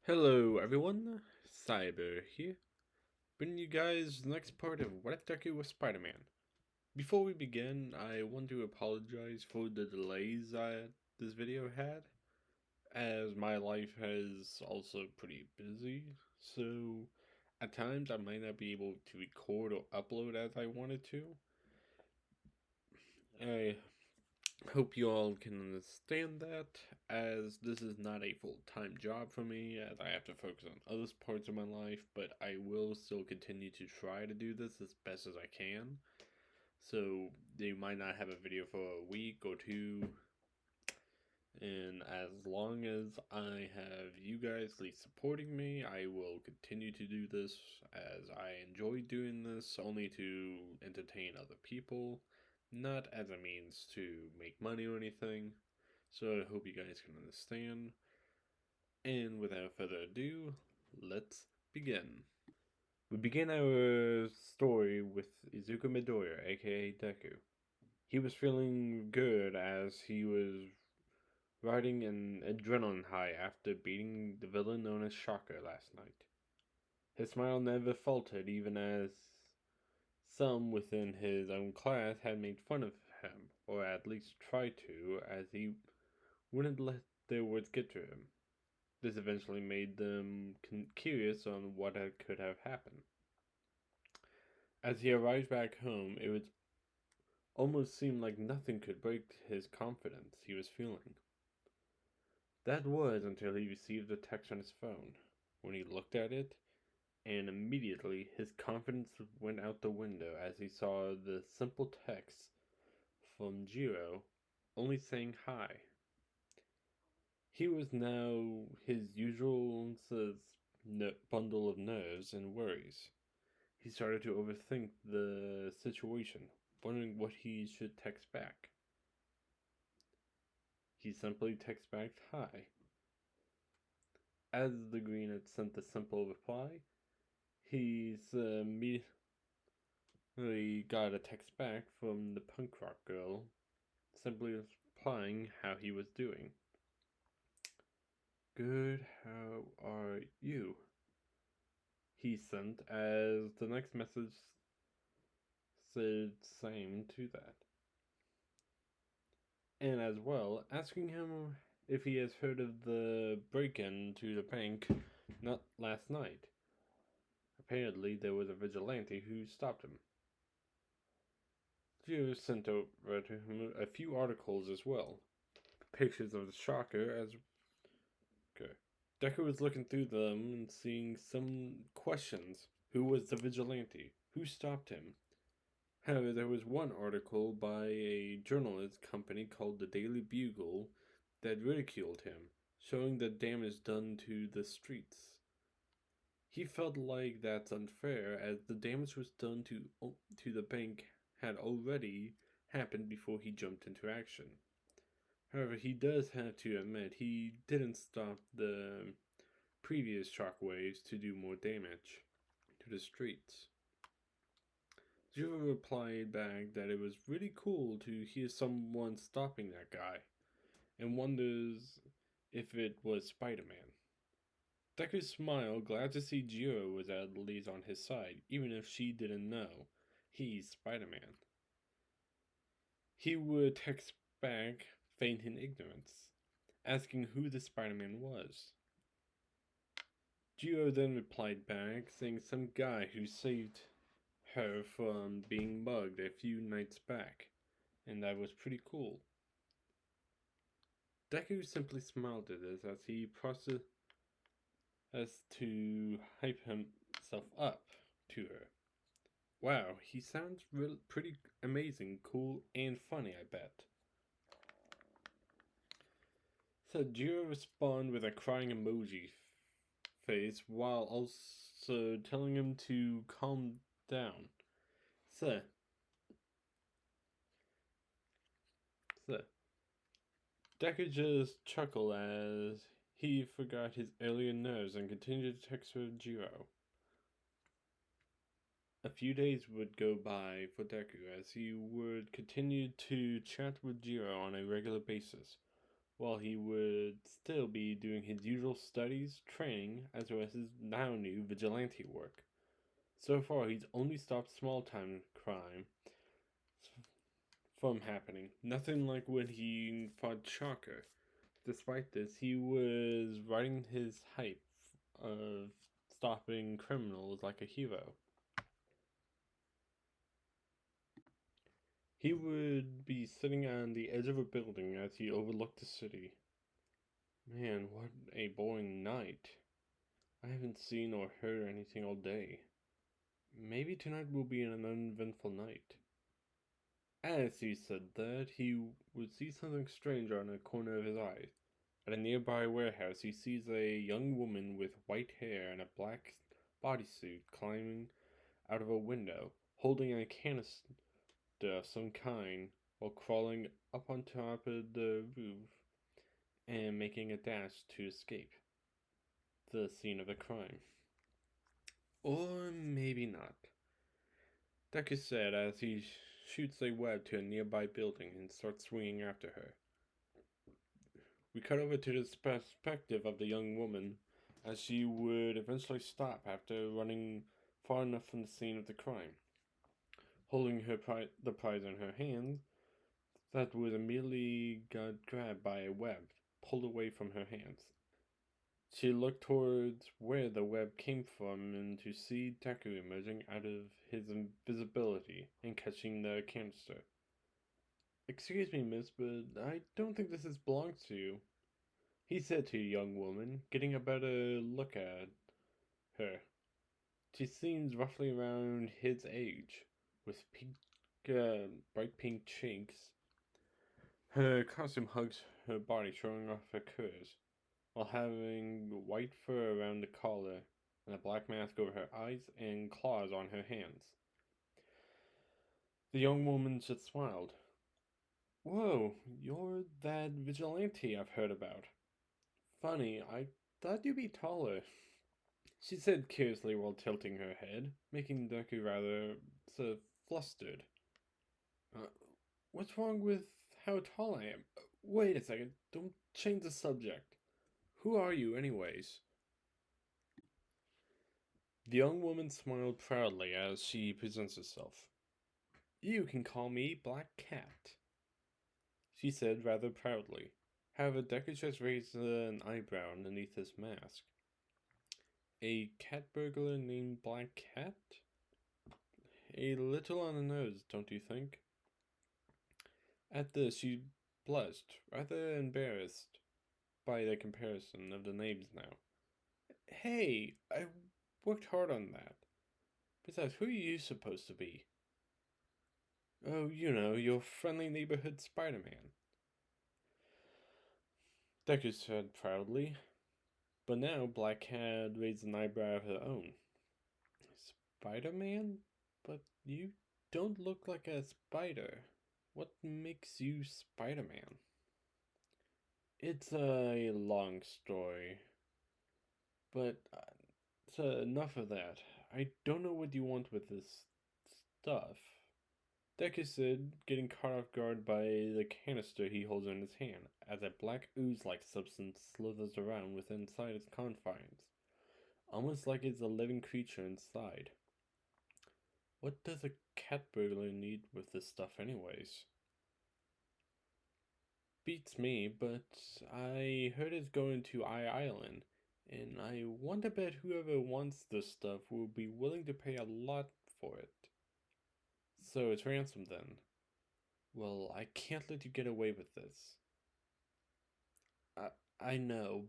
Hello everyone, Cyber here, bringing you guys the next part of What If Deku was Spider-Man. Before we begin, I want to apologize for the delays this video had, as my life has also pretty busy, so at times I might not be able to record or upload as I wanted to. I hope you all can understand that, as this is not a full-time job for me, as I have to focus on other parts of my life, but I will still continue to try to do this as best as I can. So they might not have a video for a week or two, and as long as I have you guys at least supporting me, I will continue to do this, as I enjoy doing this only to entertain other people, not as a means to make money or anything. So I hope you guys can understand. And without further ado, let's begin. We begin our story with Izuku Midoriya, aka Deku. He was feeling good as he was riding an adrenaline high after beating the villain known as Shocker last night. His smile never faltered, even as some within his own class had made fun of him, or at least tried to, as he wouldn't let their words get to him. This eventually made them curious on what could have happened. As he arrived back home, it would almost seem like nothing could break his confidence he was feeling. That was until he received a text on his phone. When he looked at it, and immediately his confidence went out the window as he saw the simple text from Jiro, only saying hi. He was now his usual bundle of nerves and worries. He started to overthink the situation, wondering what he should text back. He simply texted back hi. As the green had sent the simple reply, he's immediately got a text back from the punk rock girl, simply replying how he was doing. Good, how are you? He sent, as the next message said same to that. And as well, asking him if he has heard of the break-in to the bank not last night. Apparently, there was a vigilante who stopped him. Gio sent over to him a few articles as well. Pictures of the shocker as... Okay. Decker was looking through them and seeing some questions. Who was the vigilante? Who stopped him? However, there was one article by a journalist company called the Daily Bugle that ridiculed him, showing the damage done to the streets. He felt like that's unfair, as the damage was done to the bank had already happened before he jumped into action. However, he does have to admit he didn't stop the previous shockwaves to do more damage to the streets. Juva replied back that it was really cool to hear someone stopping that guy, and wonders if it was Spider-Man. Deku smiled, glad to see Jiro was at least on his side, even if she didn't know. He's Spider-Man. He would text back, feigning ignorance, asking who the Spider-Man was. Jiro then replied back, saying some guy who saved her from being mugged a few nights back, and that was pretty cool. Deku simply smiled at this as he processed to hype himself up to her. Wow, he sounds pretty amazing, cool, and funny, I bet. So Jiro responded with a crying emoji face while also telling him to calm down. So, Deku just chuckled as he forgot his alien nerves and continued to text with Jiro. A few days would go by for Deku as he would continue to chat with Jiro on a regular basis, while he would still be doing his usual studies, training, as well as his now new vigilante work. So far, he's only stopped small time crime from happening. Nothing like when he fought Shocker. Despite this, he was riding his hype of stopping criminals like a hero. He would be sitting on the edge of a building as he overlooked the city. Man, what a boring night. I haven't seen or heard anything all day. Maybe tonight will be an uneventful night. As he said that, he would see something strange on the corner of his eye. At a nearby warehouse, he sees a young woman with white hair and a black bodysuit climbing out of a window, holding a canister of some kind, while crawling up on top of the roof and making a dash to escape the scene of the crime. Or maybe not. Deku said as he shoots a web to a nearby building and starts swinging after her. We cut over to the perspective of the young woman as she would eventually stop after running far enough from the scene of the crime. Holding the prize in her hand, that would immediately got grabbed by a web, pulled away from her hands. She looked towards where the web came from and to see Deku emerging out of his invisibility and catching the canister. Excuse me, miss, but I don't think this belongs to you, he said to the young woman, getting a better look at her. She seems roughly around his age, with bright pink cheeks. Her costume hugs her body, showing off her curves, while having white fur around the collar and a black mask over her eyes and claws on her hands. The young woman just smiled. Whoa, you're that vigilante I've heard about. Funny, I thought you'd be taller, she said curiously while tilting her head, making Deku rather flustered. Uh, what's wrong with how tall I am? Wait a second, don't change the subject. Who are you, anyways? The young woman smiled proudly as she presents herself. You can call me Black Cat, she said rather proudly. However, Deku just raised an eyebrow underneath his mask. A cat burglar named Black Cat? A little on the nose, don't you think? At this, she blushed, rather embarrassed by the comparison of the names now. Hey, I worked hard on that. Besides, who are you supposed to be? Oh, you know, your friendly neighborhood Spider-Man, Deku said proudly. But now Black Cat raised an eyebrow of her own. Spider-Man? But you don't look like a spider. What makes you Spider-Man? It's a long story. But enough of that. I don't know what you want with this stuff. Deku said, getting caught off guard by the canister he holds in his hand, as a black ooze-like substance slithers around within inside its confines, almost like it's a living creature inside. What does a cat burglar need with this stuff anyways? Beats me, but I heard it's going to Island, and I want to bet whoever wants this stuff will be willing to pay a lot for it. So it's ransom then. Well, I can't let you get away with this. I know,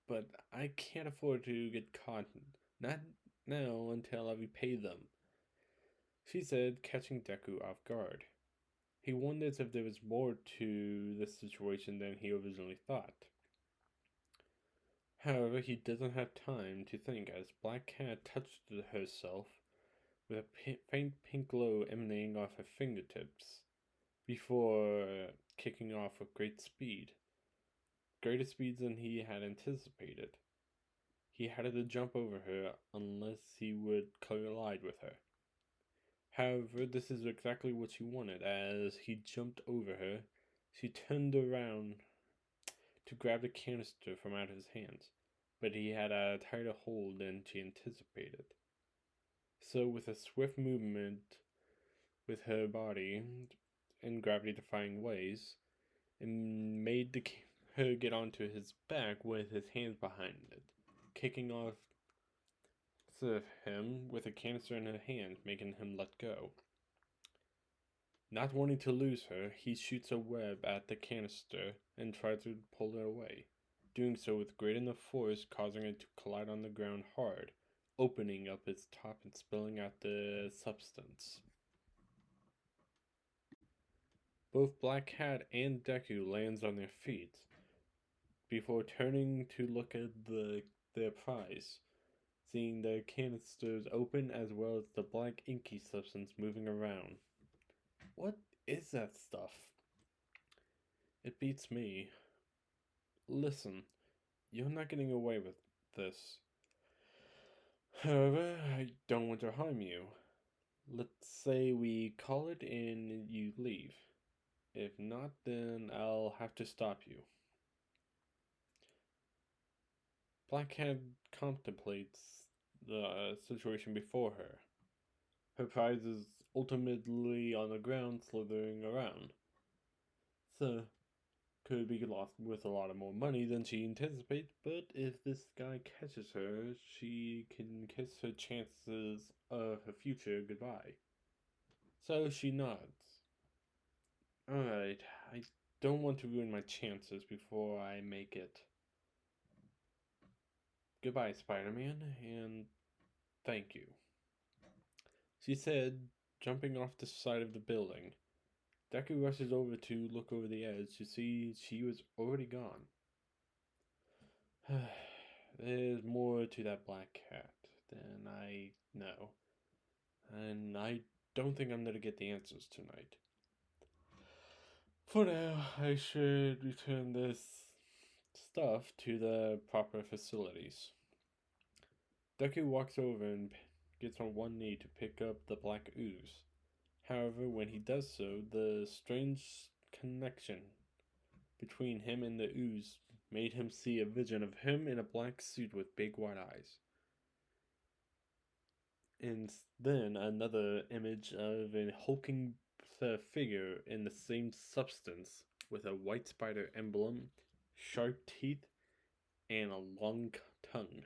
but I can't afford to get caught. Not now until I repay them, she said, catching Deku off guard. He wonders if there was more to this situation than he originally thought. However, he doesn't have time to think as Black Cat touched herself with a faint pink glow emanating off her fingertips before kicking off with great speed. Greater speed than he had anticipated. He had to jump over her unless he would collide with her. However, this is exactly what she wanted. As he jumped over her, she turned around. to grab the canister from out of his hands, but he had a tighter hold than she anticipated. So, with a swift movement with her body in gravity defying ways, and made her get onto his back with his hands behind it, kicking off him with a canister in her hand, making him let go. Not wanting to lose her, he shoots a web at the canister and tries to pull it away, doing so with great enough force, causing it to collide on the ground hard, opening up its top and spilling out the substance. Both Black Cat and Deku lands on their feet before turning to look at their prize, seeing the canisters open as well as the black inky substance moving around. What is that stuff? It beats me. Listen, you're not getting away with this. However, I don't want to harm you. Let's say we call it and you leave. If not, then I'll have to stop you. Blackhead contemplates the situation before her. Her prize is ultimately on the ground, slithering around. So, could be lost with a lot of more money than she anticipates, but if this guy catches her, she can kiss her chances of her future goodbye. So she nods. Alright, I don't want to ruin my chances before I make it. Goodbye, Spider-Man, and thank you, she said, jumping off the side of the building. Deku rushes over to look over the edge to see she was already gone. There's more to that black cat than I know, and I don't think I'm gonna get the answers tonight. For now, I should return this stuff to the proper facilities. Deku walks over and gets on one knee to pick up the black ooze. However, when he does so, the strange connection between him and the ooze made him see a vision of him in a black suit with big white eyes. And then another image of a hulking figure in the same substance with a white spider emblem, sharp teeth, and a long tongue.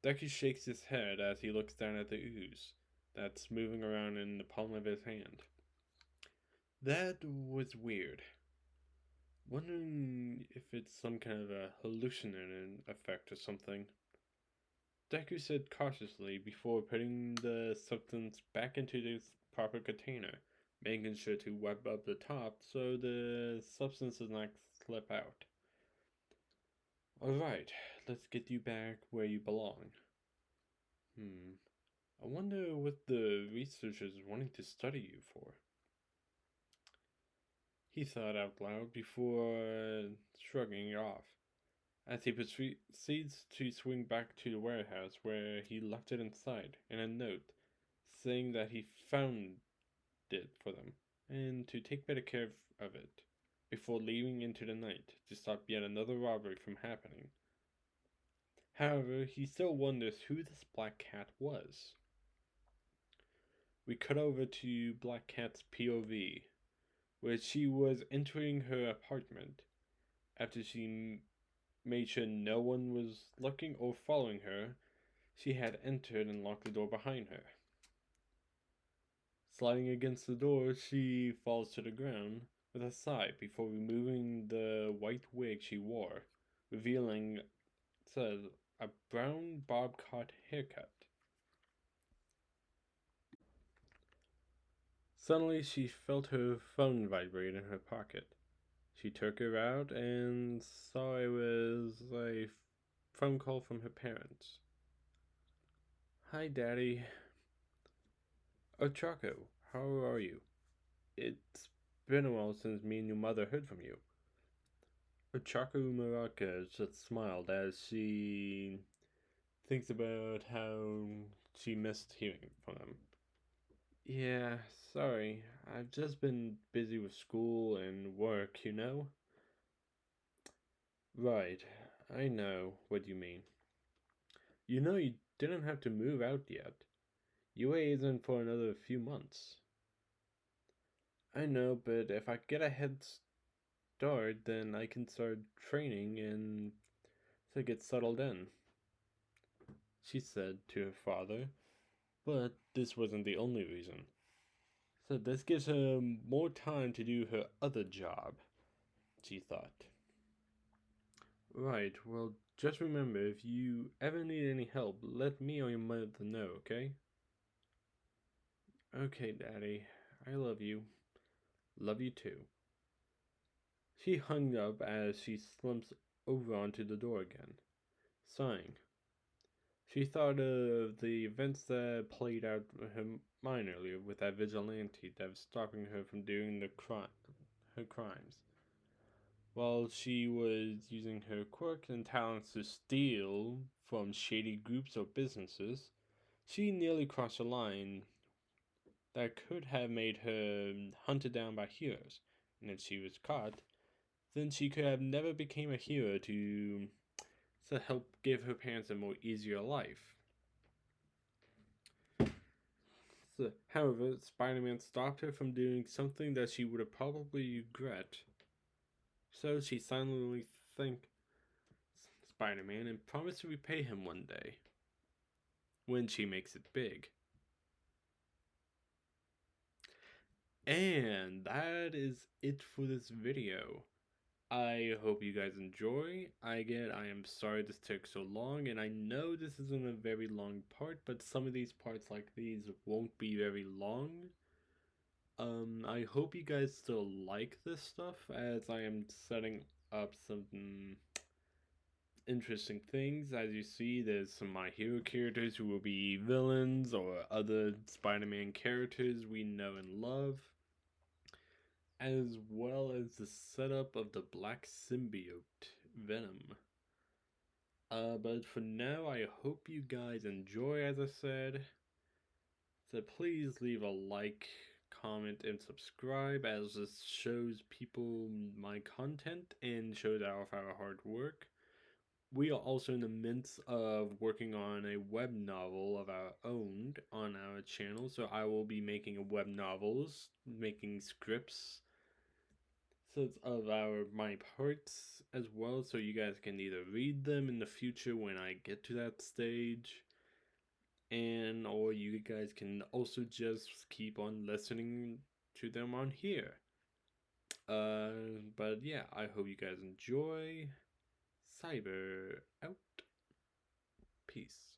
Deku shakes his head as he looks down at the ooze that's moving around in the palm of his hand. That was weird. Wondering if it's some kind of a hallucinating effect or something. Deku said cautiously before putting the substance back into its proper container, making sure to web up the top so the substance does not slip out. Alright, let's get you back where you belong. I wonder what the researchers wanting to study you for. He thought out loud before shrugging it off, as he proceeds to swing back to the warehouse where he left it inside, and a note saying that he found it for them, and to take better care of it, before leaving into the night to stop yet another robbery from happening. However, he still wonders who this Black Cat was. We cut over to Black Cat's POV, where she was entering her apartment after she made sure no one was looking or following her. She had entered and locked the door behind her. Sliding against the door, she falls to the ground with a sigh before removing the white wig she wore, revealing, a brown bob cut haircut. Suddenly, she felt her phone vibrate in her pocket. She took it out and saw it was a phone call from her parents. Hi, Daddy. Oh, Choco, how are you? It's been a while since me and your mother heard from you. Choco Maraca just smiled as she thinks about how she missed hearing from them. Yeah, sorry. I've just been busy with school and work, you know? Right, I know what you mean. You know you didn't have to move out yet. UA isn't for another few months. I know, but if I get a head start, then I can start training and to get settled in, she said to her father. But this wasn't the only reason. So this gives her more time to do her other job, she thought. Right, well, just remember if you ever need any help, let me or your mother know, okay? Okay, Daddy. I love you. Love you too. She hung up as she slumps over onto the door again, sighing. She thought of the events that played out in her mind earlier with that vigilante that was stopping her from doing her crimes. While she was using her quirks and talents to steal from shady groups or businesses, she nearly crossed a line that could have made her hunted down by heroes. And if she was caught, then she could have never become a hero to help give her parents a more easier life. So, however, Spider-Man stopped her from doing something that she would have probably regret. So she silently thanked Spider-Man and promised to repay him one day when she makes it big. And that is it for this video. I hope you guys enjoy. I am sorry this took so long, and I know this isn't a very long part, but some of these parts like these won't be very long. I hope you guys still like this stuff as I am setting up some interesting things. As you see, there's some My Hero characters who will be villains or other Spider-Man characters we know and love, as well as the setup of the Black Symbiote, Venom. But for now, I hope you guys enjoy, as I said. So please leave a like, comment, and subscribe as this shows people my content and shows off our hard work. We are also in the midst of working on a web novel of our own on our channel, so I will be making web novels, making scripts so of my parts as well, so you guys can either read them in the future when I get to that stage, and or you guys can also just keep on listening to them on here. But yeah, I hope you guys enjoy. Cyber out. Peace.